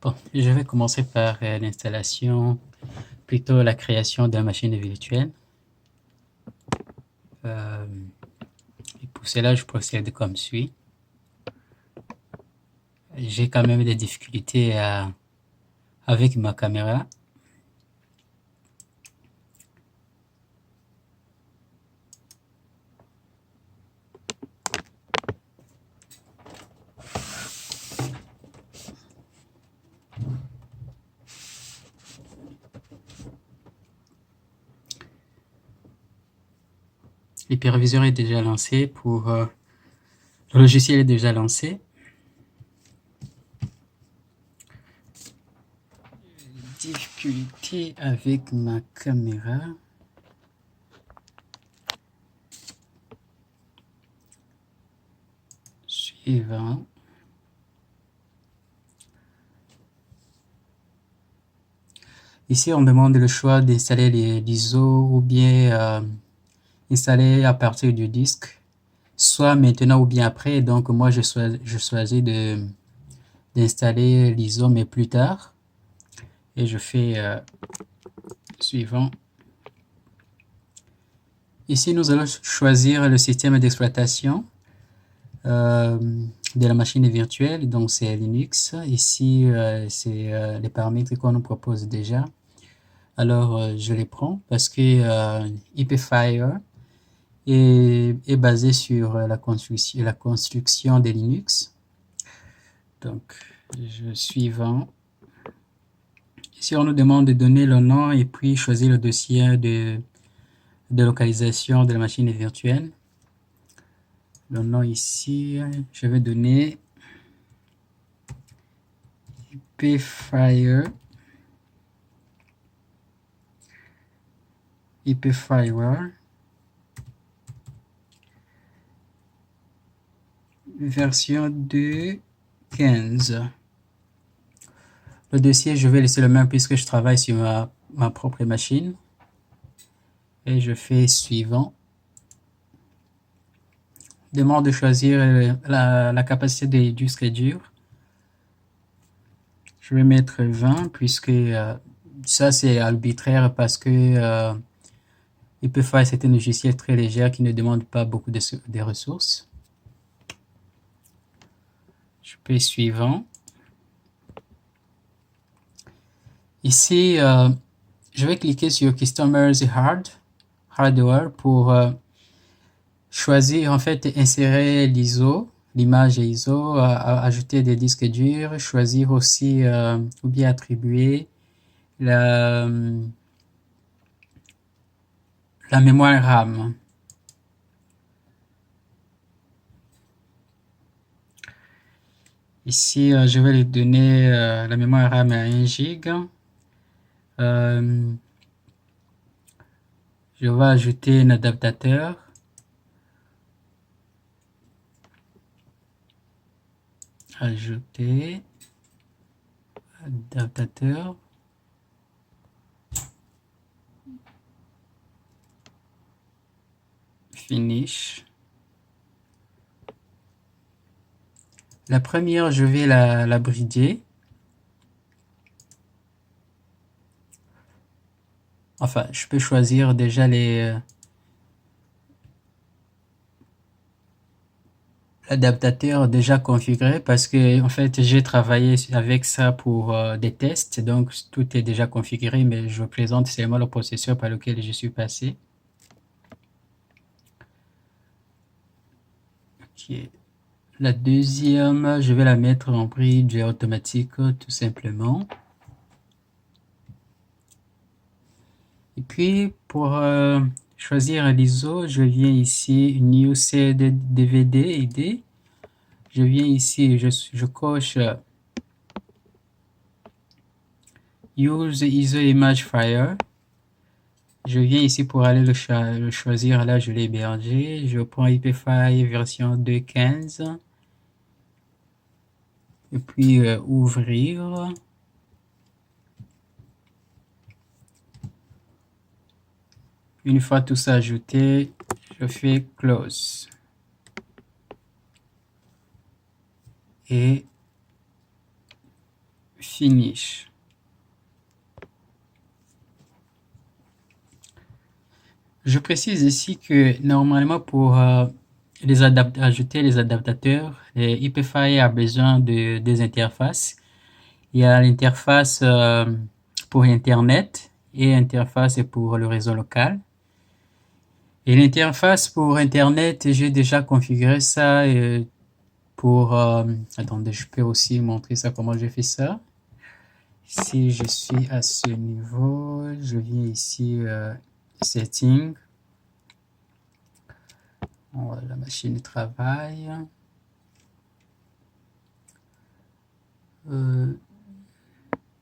Bon, je vais commencer par l'installation, plutôt la création de la machine virtuelle. Euh, et pour cela, je procède comme suit. J'ai quand même des difficultés avec ma caméra. L'hyperviseur est déjà lancé le logiciel est déjà lancé. Difficulté avec ma caméra. Suivant. Ici, on demande le choix d'installer l'ISO ou bien installer à partir du disque, soit maintenant ou bien après. Donc, moi, je choisis d'installer l'ISO, mais plus tard. Et je fais suivant. Ici, nous allons choisir le système d'exploitation de la machine virtuelle. Donc, c'est Linux. Ici, c'est les paramètres qu'on nous propose déjà. Alors, je les prends parce que HyperFire est basé sur la construction de Linux. Donc, je suivant. Ici, on nous demande de donner le nom et puis choisir le dossier de localisation de la machine virtuelle. Le nom ici, je vais donner HyperFire version 2.15. Le dossier, je vais laisser le même puisque je travaille sur ma propre machine. Et je fais suivant. Demande de choisir la capacité du disque dur. Je vais mettre 20 puisque ça c'est arbitraire parce que HyperFire c'est un logiciel très léger qui ne demande pas beaucoup de ressources. Je fais suivant. Ici, je vais cliquer sur Customers Hardware pour choisir, en fait, insérer l'ISO, l'image ISO, ajouter des disques durs, choisir aussi ou bien attribuer la mémoire RAM. Ici, je vais lui donner la mémoire RAM à 1 GB. Je vais ajouter un adaptateur. Ajouter adaptateur. Finish. La première, je vais la brider. Enfin, je peux choisir déjà l'adaptateur déjà configuré parce que en fait j'ai travaillé avec ça pour des tests, donc tout est déjà configuré, mais je présente seulement le processeur par lequel je suis passé. Ok. La deuxième, je vais la mettre en bridge automatique tout simplement. Et puis pour choisir l'ISO, je viens ici New DVD ID. Je viens ici, je coche Use ISO Image Fire. Je viens ici pour aller le choisir. Là, je l'ai hébergé. Je prends HyperFire version 2.15. Et puis ouvrir. Une fois tout ça ajouté, je fais close. Et Finish. Je précise ici que normalement pour ajouter les adaptateurs, IPFI a besoin de des interfaces. Il y a l'interface pour Internet et interface pour le réseau local. Et l'interface pour Internet, j'ai déjà configuré ça pour... attendez, je peux aussi montrer ça, comment j'ai fait ça. Si je suis à ce niveau, je viens ici, Setting. La machine de travail.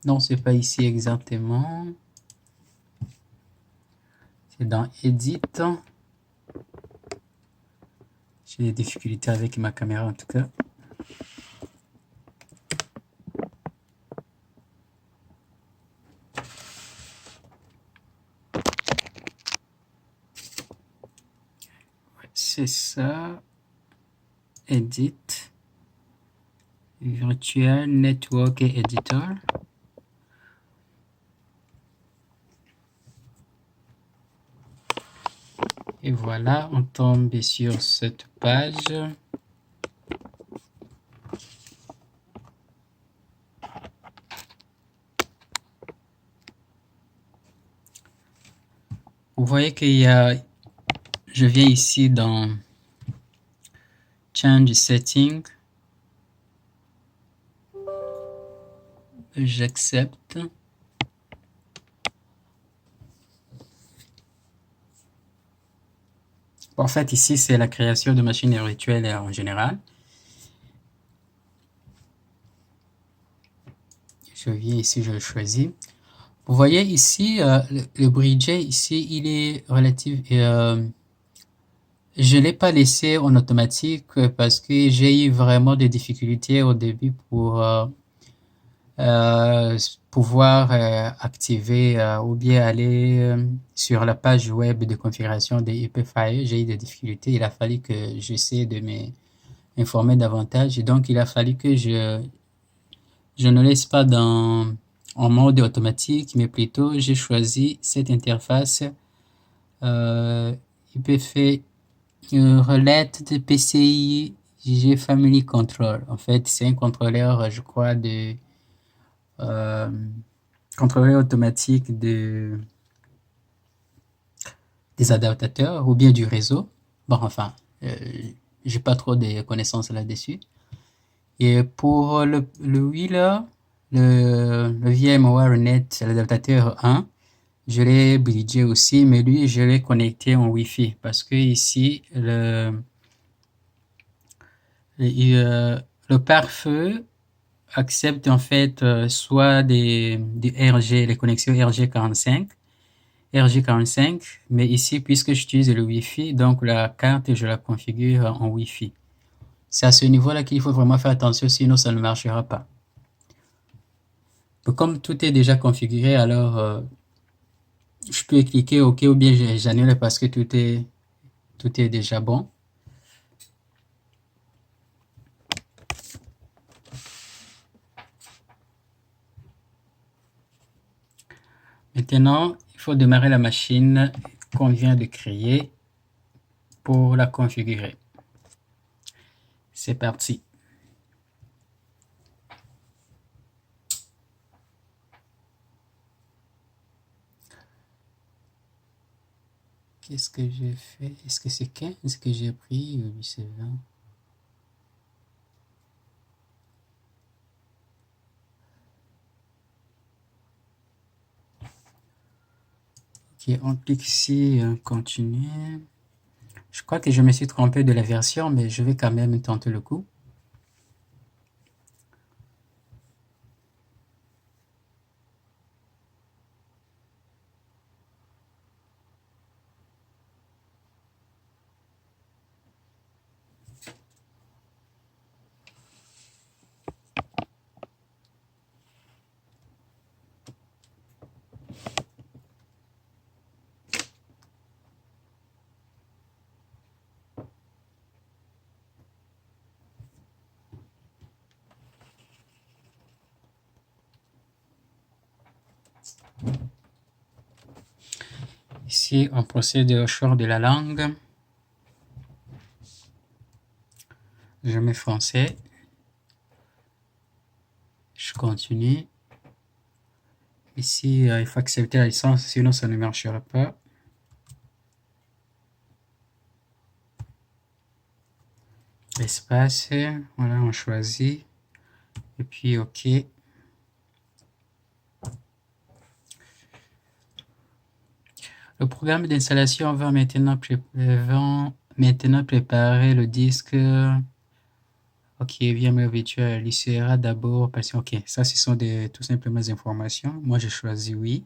Non, c'est pas ici exactement. C'est dans Edit. J'ai des difficultés avec ma caméra en tout cas. C'est ça. Edit. Virtual Network Editor. Et voilà, on tombe sur cette page. Vous voyez qu'il y a, je viens ici dans Change Setting. J'accepte. En fait, ici, c'est la création de machines virtuelles en général. Je viens ici, je le choisis. Vous voyez ici, le bridget, ici, il est relatif. Je ne l'ai pas laissé en automatique parce que j'ai eu vraiment des difficultés au début pour pouvoir activer ou bien aller sur la page web de configuration des IPFI. J'ai eu des difficultés. Il a fallu que j'essaie de m'informer davantage. Et donc, il a fallu que je ne laisse pas en mode automatique, mais plutôt j'ai choisi cette interface IPFI Relate de PCI G Family Control. En fait, c'est un contrôleur, je crois, de euh, contrôleur automatique des adaptateurs ou bien du réseau. Bon, enfin, euh, j'ai pas trop de connaissances là-dessus. Et pour le Wheeler, le VMware-Net, l'adaptateur 1, je l'ai bridgé aussi, mais lui, je l'ai connecté en Wi-Fi parce que ici, le pare-feu accepte en fait soit des RG, les connexions RG45, mais ici, puisque j'utilise le Wi-Fi, donc la carte, je la configure en Wi-Fi. C'est à ce niveau-là qu'il faut vraiment faire attention, sinon ça ne marchera pas. Donc, comme tout est déjà configuré, alors je peux cliquer OK ou bien j'annule parce que tout est déjà bon. Maintenant, il faut démarrer la machine qu'on vient de créer pour la configurer. C'est parti. Qu'est-ce que j'ai fait? Est-ce que c'est 15 que j'ai pris ou c'est 20? Ok, on clique ici, continuer. Je crois que je me suis trompé de la version, mais je vais quand même tenter le coup. Ici, on procède au choix de la langue. Je mets français. Je continue. Ici, il faut accepter la licence, sinon ça ne marchera pas. Espace, voilà, on choisit. Et puis, OK. Le programme d'installation va maintenant préparer le disque. OK, VMware Virtual, il sera d'abord parce que, OK, ça, ce sont tout simplement des informations. Moi, je choisis oui.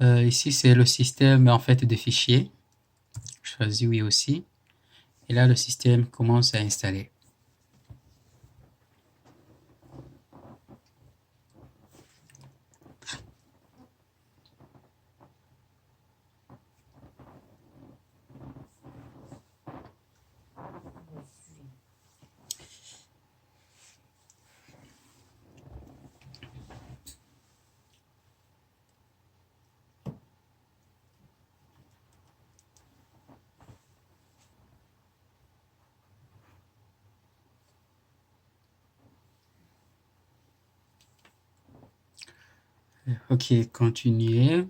Ici, c'est le système, en fait, de fichiers. Je choisis oui aussi. Et là, le système commence à installer. OK, continuer.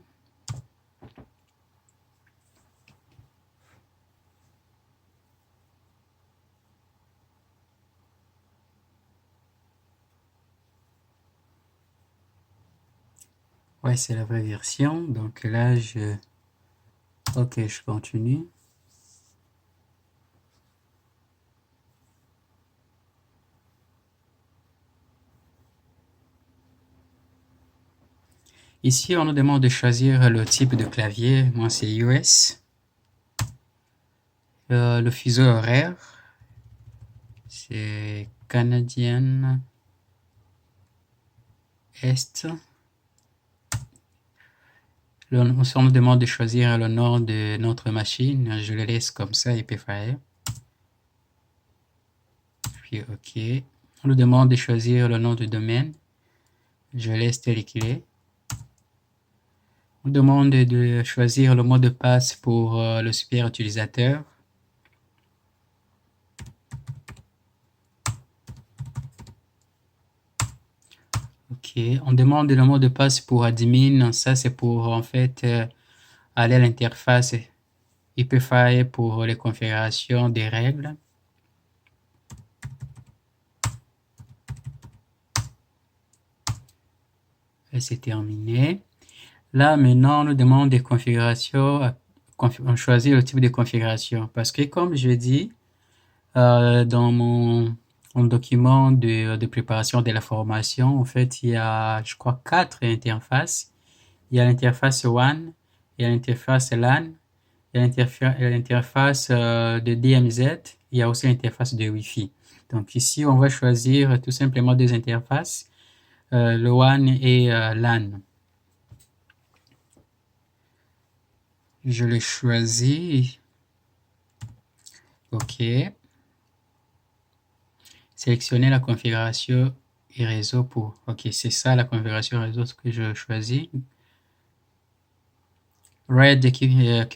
Ouais, c'est la vraie version. Donc là, OK, je continue. Ici, on nous demande de choisir le type de clavier. Moi, c'est US. Le fuseau horaire, c'est canadien Est. On nous demande de choisir le nom de notre machine. Je le laisse comme ça, IPFire. Puis OK. On nous demande de choisir le nom du domaine. Je laisse tel qu'il est. On nous demande de choisir le mot de passe pour le super utilisateur. OK. On demande le mot de passe pour admin. Ça, c'est pour en fait aller à l'interface IPFire pour les configurations des règles. Et c'est terminé. Là, maintenant, on nous demande des configurations. On choisit le type de configuration. Parce que, comme je dis, dans mon document de préparation de la formation, en fait, il y a, je crois, 4 interfaces. Il y a l'interface WAN, il y a l'interface LAN, il y a l'interface de DMZ, il y a aussi l'interface de Wi-Fi. Donc ici, on va choisir tout simplement deux interfaces, le WAN et LAN. Je l'ai choisi. OK. Sélectionner la configuration et réseau pour. OK, c'est ça la configuration réseau que je choisis. Red qui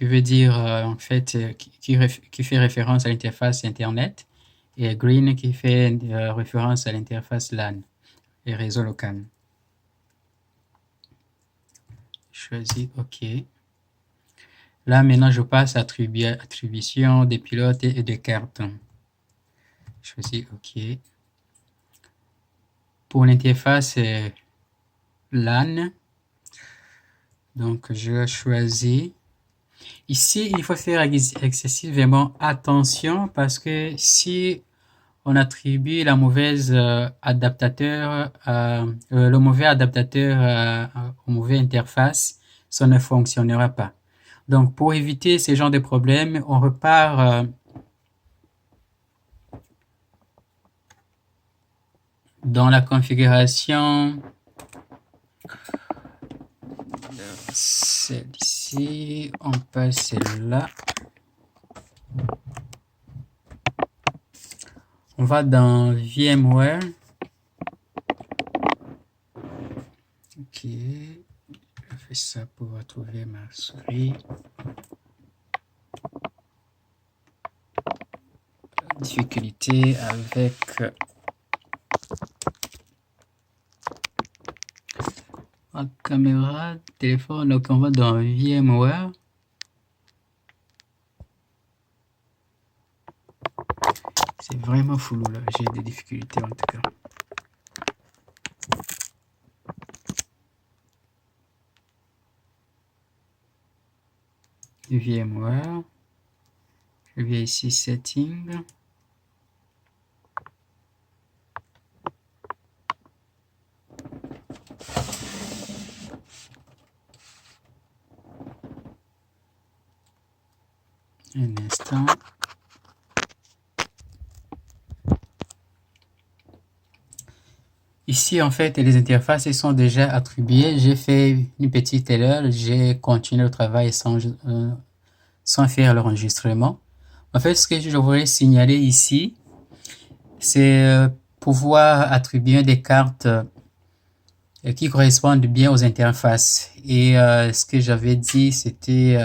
veut dire en fait qui fait référence à l'interface Internet et Green qui fait référence à l'interface LAN et réseau local. Choisis OK. Là maintenant je passe à attribution des pilotes et des cartes. Choisis OK. Pour l'interface LAN, donc je choisis. Ici, il faut faire excessivement attention parce que si on attribue la mauvaise adaptateur, le mauvais adaptateur au mauvais interface, ça ne fonctionnera pas. Donc, pour éviter ce genre de problème, on repart dans la configuration. Celle-ci, on passe celle-là. On va dans VMware. Ok, je fais ça pour retrouver ma souris. Difficulté avec la caméra, téléphone. Donc on va dans VMware. C'est vraiment flou là, j'ai des difficultés en tout cas. VMware. Je viens ici Setting. Un instant. Ici, en fait, les interfaces sont déjà attribuées. J'ai fait une petite erreur. J'ai continué le travail sans faire l'enregistrement. En fait, ce que je voudrais signaler ici, c'est pouvoir attribuer des cartes qui correspondent bien aux interfaces. Et ce que j'avais dit, c'était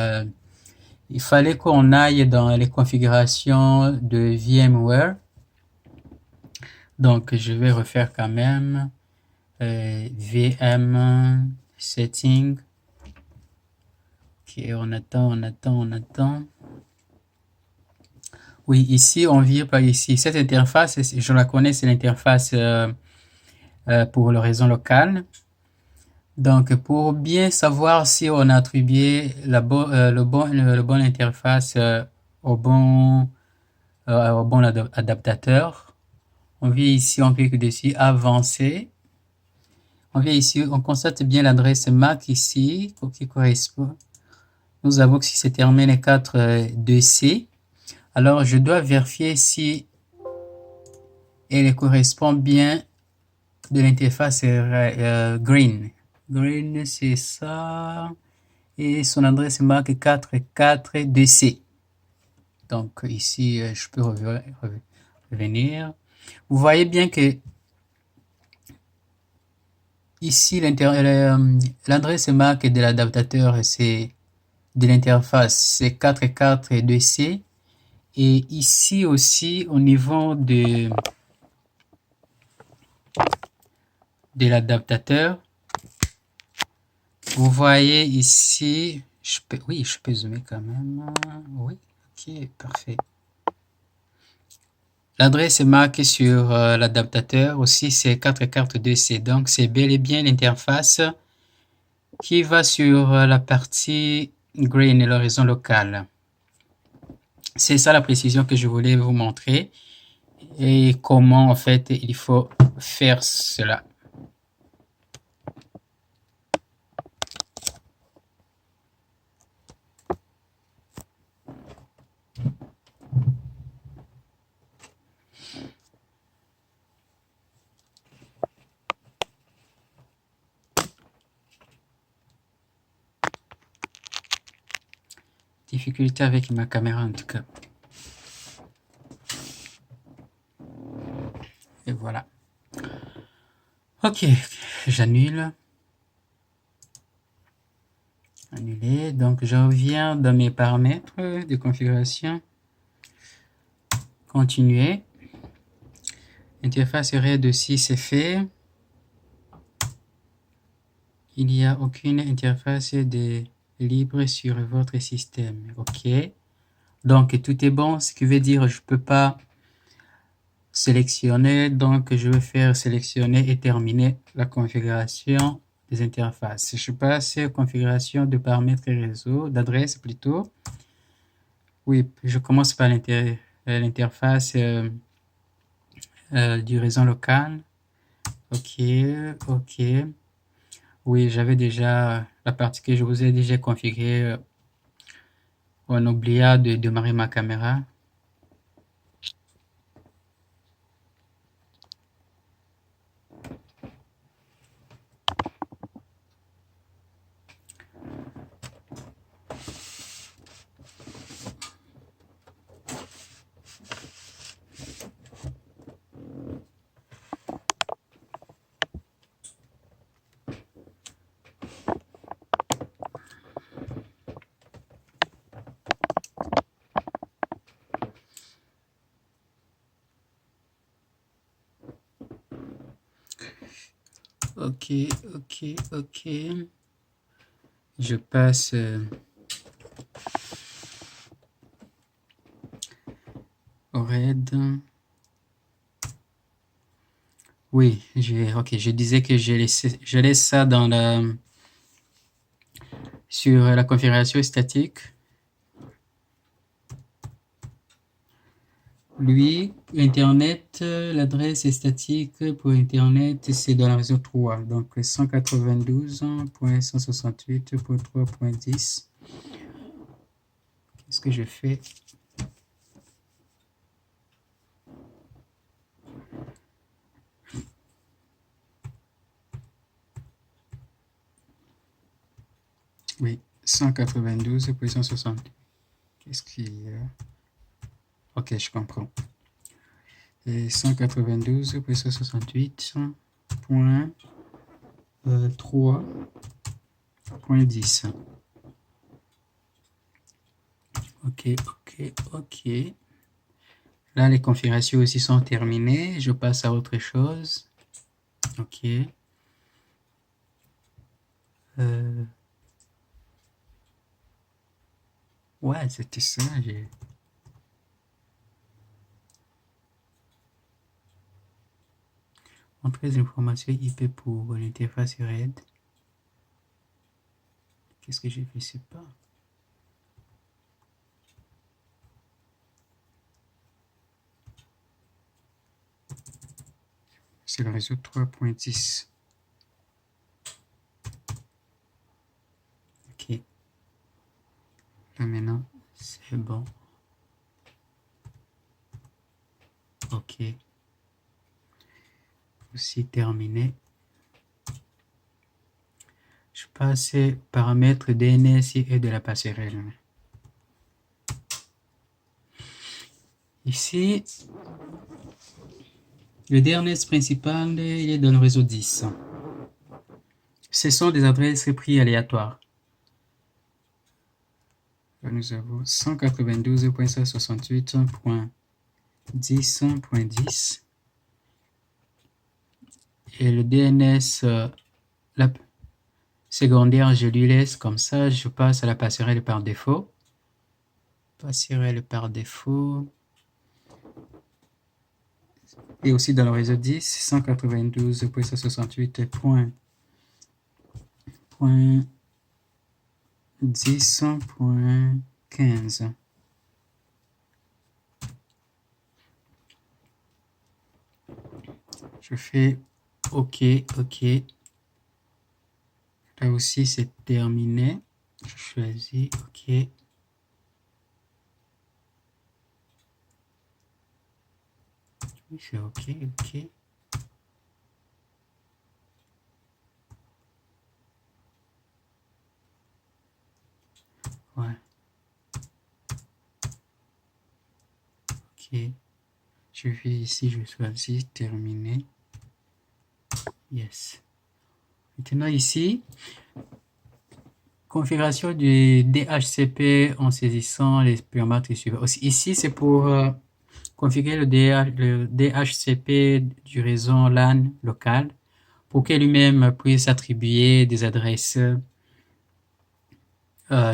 il fallait qu'on aille dans les configurations de VMware. Donc, je vais refaire quand même VM setting. Ok, on attend. Oui, ici, on vient par ici. Cette interface, je la connais, c'est l'interface pour le réseau local. Donc, pour bien savoir si on a attribué le bon interface au bon adaptateur, on vient ici, on clique dessus, avancer. On vient ici, on constate bien l'adresse MAC ici, qui correspond. Nous avons que si c'est terminé 4.2c. Alors, je dois vérifier si elle correspond bien de l'interface Green. Green, c'est ça. Et son adresse MAC 4.4.2c. Donc, ici, je peux revenir. Vous voyez bien que ici, l'adresse MAC de l'adaptateur, c'est de l'interface, c'est 4.4.2c. Et ici aussi, au niveau de l'adaptateur, vous voyez ici, oui, je peux zoomer quand même. Oui, ok, parfait. L'adresse est marquée sur l'adaptateur aussi, c'est 4.4.2c. Donc, c'est bel et bien l'interface qui va sur la partie green et l'horizon local. C'est ça la précision que je voulais vous montrer et comment en fait il faut faire cela. Difficulté avec ma caméra en tout cas. Et voilà. Ok, j'annule. Annuler. Donc, je reviens dans mes paramètres de configuration. Continuer. Interface RAID aussi, c'est fait. Il n'y a aucune interface de libre sur votre système. Ok. Donc, tout est bon, ce qui veut dire je ne peux pas sélectionner. Donc, je vais faire sélectionner et terminer la configuration des interfaces. Je passe à configuration de paramètres réseau, d'adresse plutôt. Oui, je commence par l'interface du réseau local. Ok, ok. Oui, j'avais déjà la partie que je vous ai déjà configurée. On oublia de démarrer ma caméra. Ok, ok, ok. Je passe au RAID. Oui, ok, je disais que je laisse ça sur la configuration statique. Lui, Internet, l'adresse est statique pour Internet, c'est dans la réseau 3, donc 192.168.3.10. Qu'est-ce que je fais? Oui, 192.160. Qu'est-ce qu'il y a? Ok, je comprends. Et 192.168.3.10. Ok, ok, ok. Là, les configurations aussi sont terminées. Je passe à autre chose. Ok. Ouais, c'était ça. Entrer les informations IP pour l'interface RAID. Qu'est-ce que j'ai fait? C'est pas. C'est le réseau 3.10. Ok. Là maintenant, c'est bon. Ok. Aussi terminé. Je passe paramètres DNS et de la passerelle. Ici, le DNS principal, il est dans le réseau 10. Ce sont des adresses prises aléatoires. Là, nous avons 192.168.10.10. Et le DNS la secondaire, je lui laisse comme ça. Je passe à la passerelle par défaut. Passerelle par défaut. Et aussi dans le réseau 10, 192.168.10.15. Je fais OK, OK. Là aussi, c'est terminé. Je choisis OK. Oui, c'est OK, OK. Ouais. OK. Je vais ici, je choisis terminer. Yes. Maintenant ici, configuration du DHCP en saisissant les paramètres suivants. Ici, c'est pour configurer le DHCP du réseau LAN local pour que lui-même puisse attribuer des adresses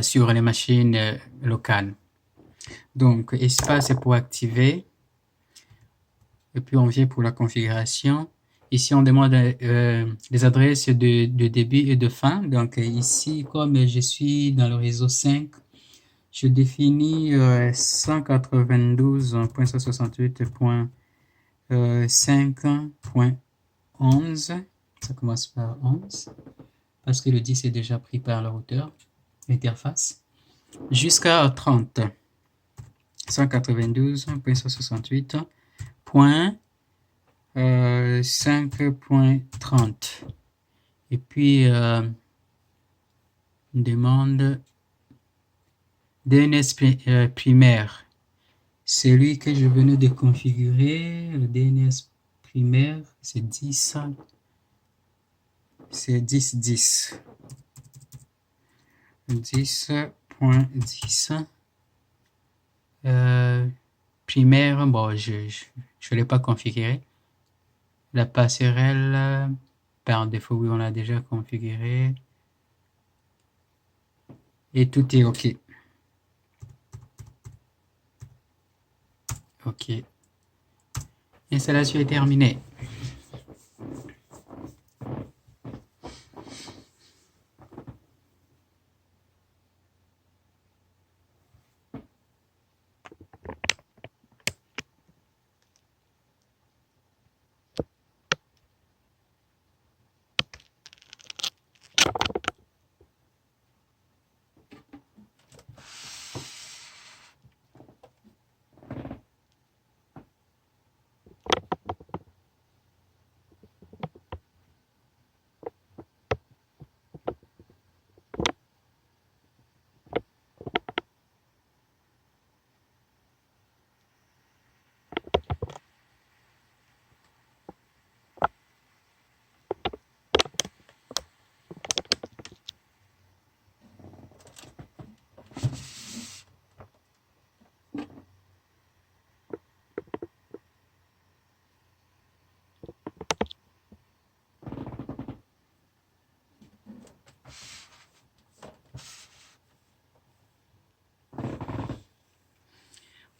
sur les machines locales. Donc, espace est pour activer. Et puis, on vient pour la configuration. Ici, on demande les adresses de début et de fin. Donc, ici, comme je suis dans le réseau 5, je définis 192.168.5.11. Ça commence par 11 parce que le 10 est déjà pris par le routeur, l'interface. Jusqu'à 30. 192.168.5.30. Et puis, on demande DNS primaire. Celui que je venais de configurer, le DNS primaire, c'est 10. C'est 10.10. 10.10. Primaire, bon, je ne l'ai pas configuré. La passerelle, Par défaut, oui, on l'a déjà configuré. Et tout est OK. OK. L'installation est terminée.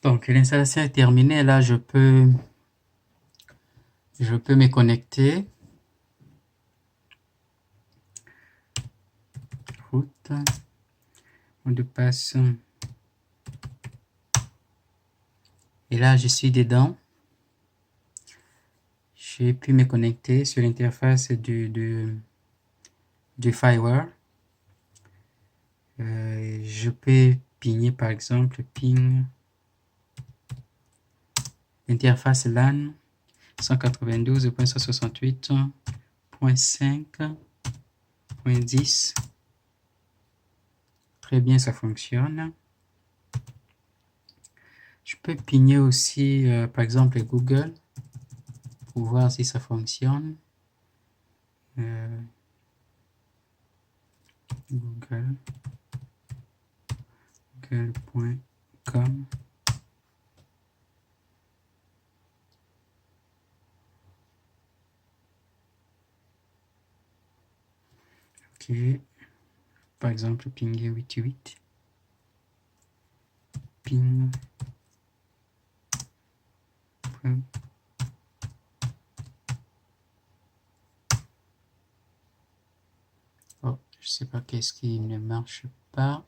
Donc, l'installation est terminée. Là, je peux me connecter. Route, mot de passe. Et là, je suis dedans. J'ai pu me connecter sur l'interface du firewall. Je peux pigner par exemple ping l'interface LAN 192.168.5.10. Très bien, ça fonctionne. Je peux pigner aussi par exemple Google pour voir si ça fonctionne. Google.com. Ok. Par exemple, pinger 88. Ping. Oh, je sais pas qu'est-ce qui ne marche pas.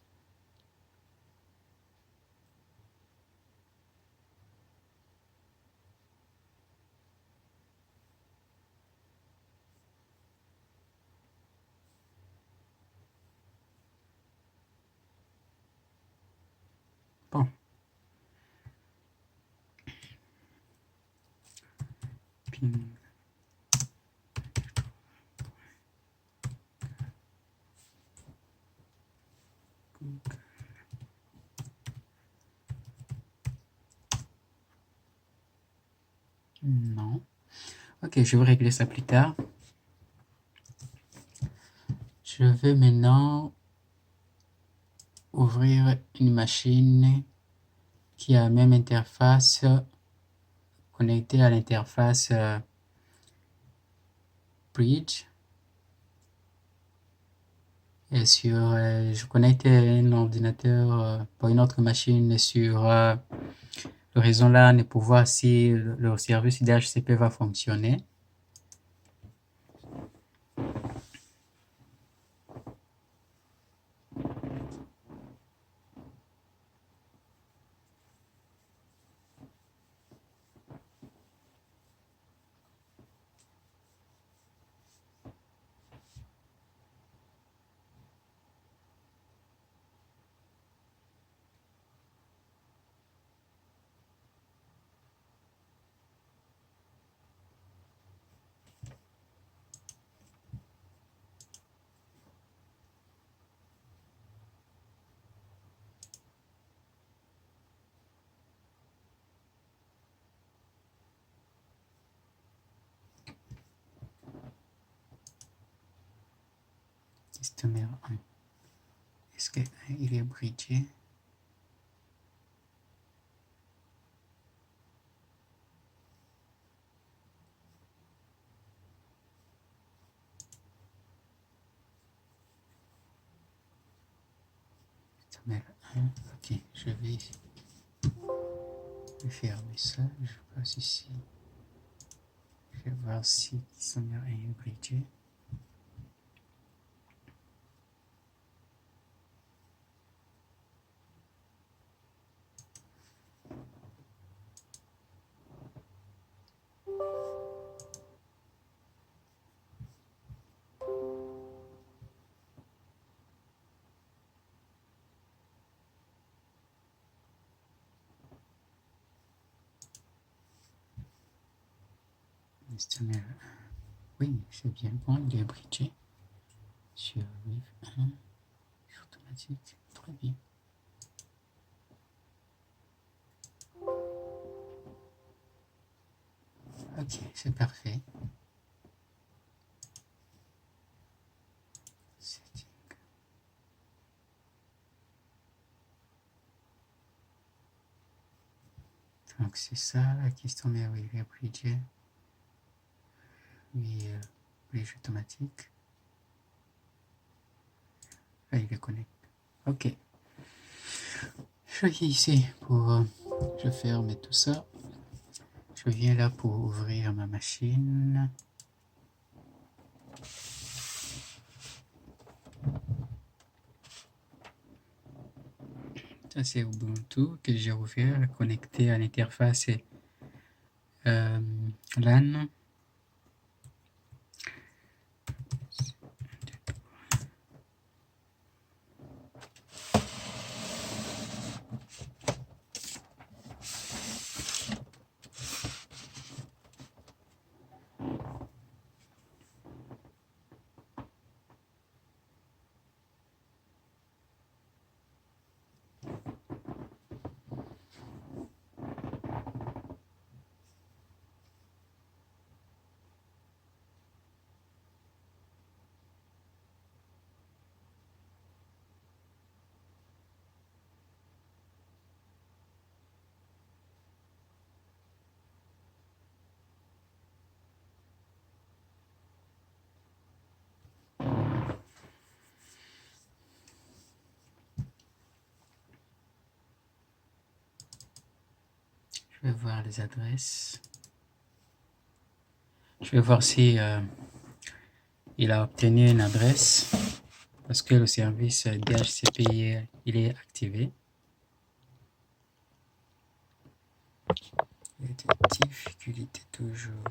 Bon. Ping. Non. Ok, je vais régler ça plus tard. Je vais maintenant ouvrir une machine qui a la même interface connectée à l'interface Bridge. Et je connecte un ordinateur pour une autre machine sur le réseau LAN pour voir si le service DHCP va fonctionner. Customer 1. Est-ce qu'il est bridgé? HTML 1. Ok, je vais fermer ça. Je passe ici. Je vais voir si ça n'a rien bridgé. HTML 1. Oui, c'est bien bon, il est bridgé. Sur Wave 1. Automatique. Très bien. Ok, c'est parfait. Setting. Donc c'est ça, la question est oui, le bridge. Oui, bridge automatique. Ah, il est connecté. Ok. Je viens ici pour... je ferme tout ça. Je viens là pour ouvrir ma machine. Ça c'est Ubuntu que j'ai ouvert, connecté à l'interface LAN. Je vais voir les adresses. Je vais voir si il a obtenu une adresse parce que le service DHCP il est activé. Difficulté toujours.